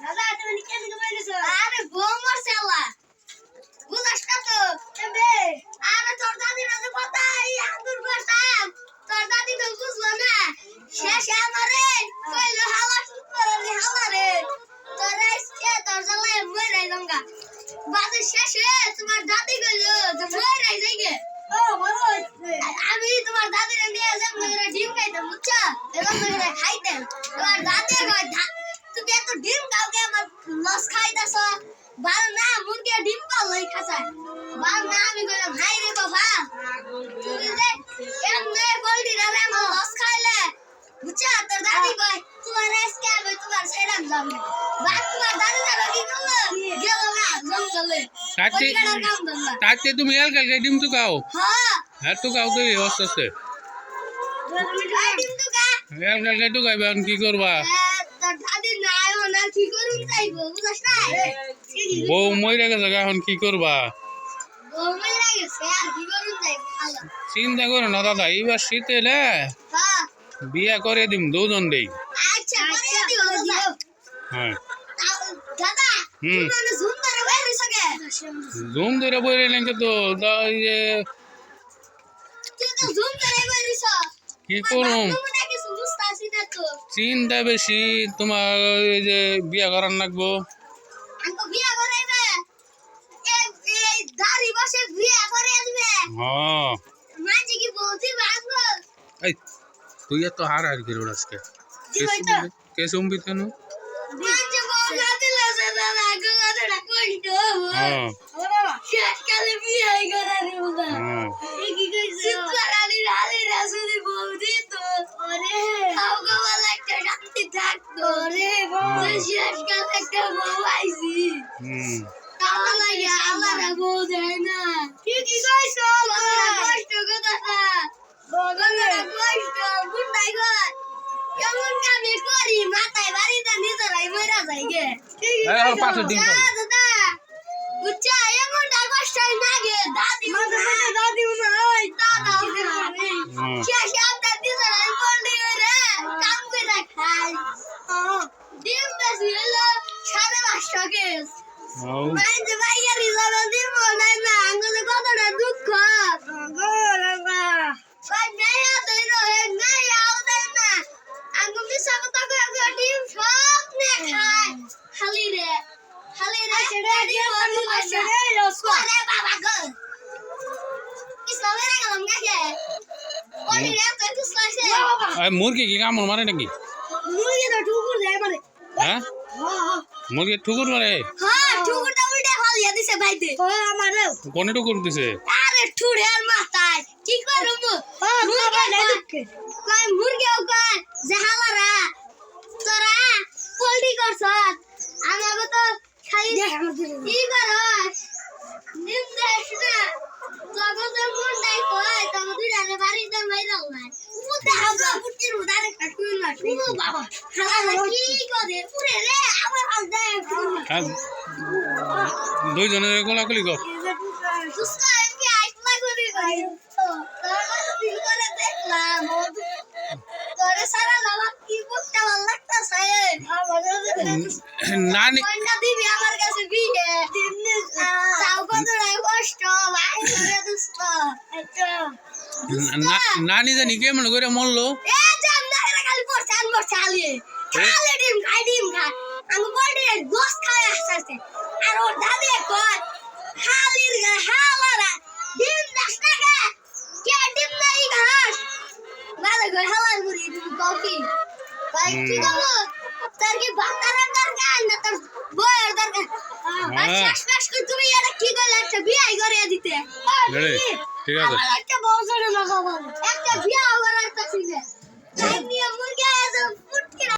দাদা তুমি কেন কইছো আরে গোমর শালা বুঝাস না তো এবে আরে তোর দাদি না তো কথা এই আন্দুর বসাম তোর দাদি তো বুঝলো না শেষে আমারে কইলো হালা সুতরালি হালা রে তোর আজকে তোর জ্বালায় মরে যাঙ্গা বাজে শেষে তোমার দাদি কইলো যে মরে যাইগে ও বড় আমি তোমার দাদিরে নিয়ে যাব মরে ডিম খাইতাম বুঝছো এবং মরে খাইতাম তোমার দাদি কই তুমি এত ডিম খাও কে আমার লস খাইতাছ বাল না মুরগি ডিম পালাই খাসায় বাল না আমি কইলাম হাই রে বাবা তুমি যে এমনে গোল্ডি রে আমার লস খাইলে বুঝছো তোর দাদি কই তোমার আজকে আমি তোমার সেরাম যাব বাল তোমার দাদি যাবে কি করলো গেল না জঙ্গলে তাতে তুমি এল কালকে ডিম তো খাও হ্যাঁ তো খাও তো অবস্থা আছে ডিম তো কা এল কালকে তো খাইবে এখন কি করবা তোর দাদি না আয়ো না কি করুন চাইবো বুঝছ না বউ মইরা গেছে এখন কি করবা গোমল লাগেছে আর কি করুন চাইবো ভালো চিন্তা করো না দাদা এইবার শীতে এলে হ্যাঁ বিয়া করে দিম দুজন দেই আচ্ছা করে দিও দাদা হ্যাঁ দাদা হুম। তুমি মানে জুম ধরে বাইরে সকে জুম ধরে বইরে লেঙ্কে তো তুই তো জুম ধরে বাইরে ছ কি করুম তুমি নাকি বুঝতাছি না তো চিন্তা বেশি তোমার এই যে বিয়া করার লাগবো আঙ্কো বিয়া করাইবে এই দাড়ি বসে বিয়া করে আসবে হ্যাঁ মাঝে কি বলতি বাগো এই তুই এত হার করে আজকে জি ভাই তো কে সুম্বি তেন মাঝে বলতে দিলে যে দাদা গো কথাটা কইতো হ্যাঁ শেষ কালে বিয়া করারে বলা হ্যাঁ কি কইছো সিকরালি রালে রাসুলি বলতি তো ওরে তাও গো বলে একটা শান্তি থাকতো ওরে বাবা শেষ কালে একটা বউ আইছি হুম তাও লাগে আল্লাহ রা বউ দেয় না কি কইছো কষ্ট কথা বগলের কষ্ট বুন্দাই গো এমন কামি করি মাথায় বাড়িতে নিজেরাই মরা যাই গে আর পাঁচশো ডিম পাবো। দাদা বুঝছা এমন কষ্ট লাগে দাদি দাদি ওই দাদা শেষে আপনার নিজেরাই বললি রে কাম করে খাই ডিম বেশি হলো 550 কেস মাইন্ড ভাইয়া রিজার্ভ দিব না না আঙ্গুলে কতটা দুঃখ গো বাবা ওই নেয়া দই রহে নেয়া ওদের না আঙ্গু মিশা কথা কই ডিম সব নে খায় খালি রে সেটা দিয়ে বন্ধু আসে রে করে বাবা গো ইসলামে গেলাম নাকি ওই রে তো কিসলাছে এই মুরগি কি কামড় মারে নাকি মুরগি তো ঠুকুর দেয় মানে হ্যাঁ মুরগি ঠুকুর মারে হ্যাঁ ঠুকুরটা উল্টে ফালিয়ে দিছে ভাইতে ও আমারে কোনে ঠুকুর দিছে আরে ঠুড়ের মাথায় কি করব মুরগিও কয় যে হালারা তোরা পোল্ট্রি করছ আমাকে তো খালি কি করস নিম দেশ না তখন তো মুন্ডাই কয় তখন তুই আরে বাড়িতে মাইরাল নাই উতে হাগা পুটির উদারে কাটুই না ও বাবা হালা কি করে পুরে রে আবার হাল দেয় দুইজনের গোলাগুলি কর সুস্থ এমপি আইসলা করি কই তো তুই করে দেখলাম তোরে সারা লাভ কি বুঝতে ভালো লাগতাছে নানি কন্যা দিবি আমার কাছে বিয়ে তাও কত কষ্ট ভাই করে দুষ্ট নানি জানি কেমন করে মরলো এ জান না রে খালি পড়ছান পড়ছালি খালি ডিম খাই আমি বলতে গোস খাই আসছে আর ওর দাদি কয় খালির হালারা ডিম দাস না কে ডিম নাই ঘাস ভালো করে হালার মুড়ি তুমি কফি ভাই কি করবো তার কি বাতারার দরকার না তোর বইয়ের দরকার আর শেষ করে তুমি এটা কি করলে একটা বিয়ে করে দিতে ঠিক আছে একটা বউ জন্য লাগাবো একটা বিয়ে করার কাছে নিয়ে মুরগি